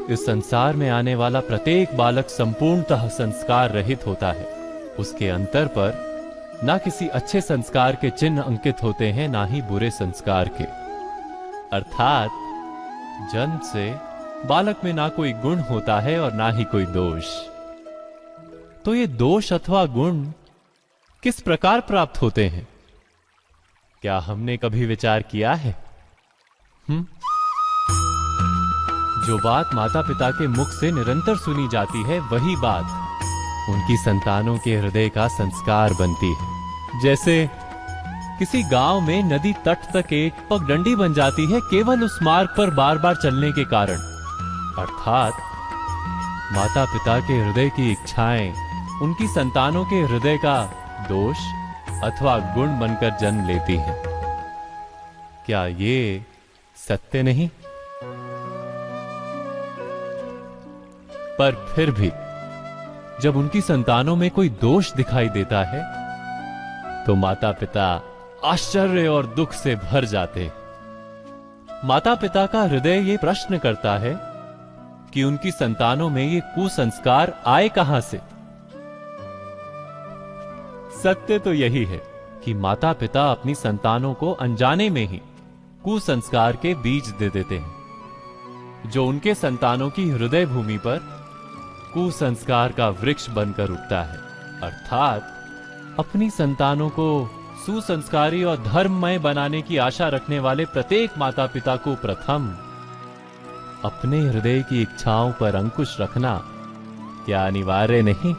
इस संसार में आने वाला प्रत्येक बालक संपूर्णतः संस्कार रहित होता है। उसके अंतर पर ना किसी अच्छे संस्कार के चिन्ह अंकित होते हैं, ना ही बुरे संस्कार के। अर्थात जन्म से बालक में ना कोई गुण होता है और ना ही कोई दोष। तो ये दोष अथवा गुण किस प्रकार प्राप्त होते हैं? क्या हमने कभी विचार किया है? जो बात माता पिता के मुख से निरंतर सुनी जाती है, वही बात उनकी संतानों के हृदय का संस्कार बनती है। जैसे किसी गांव में नदी तट तक एक पगडंडी बन जाती है केवल उस मार्ग पर बार बार चलने के कारण। अर्थात माता पिता के हृदय की इच्छाएं उनकी संतानों के हृदय का दोष अथवा गुण बनकर जन्म लेती है। क्या ये सत्य नहीं? पर फिर भी जब उनकी संतानों में कोई दोष दिखाई देता है तो माता पिता आश्चर्य और दुख से भर जाते। माता पिता का हृदय ये प्रश्न करता है कि उनकी संतानों में ये कुसंस्कार आए कहां से। सत्य तो यही है कि माता पिता अपनी संतानों को अनजाने में ही कुसंस्कार के बीज दे देते हैं, जो उनके संतानों की हृदय भूमि पर कुसंस्कार का वृक्ष बनकर उगता है। अर्थात अपनी संतानों को सुसंस्कारी और धर्ममय बनाने की आशा रखने वाले प्रत्येक माता पिता को प्रथम अपने हृदय की इच्छाओं पर अंकुश रखना क्या अनिवार्य नहीं?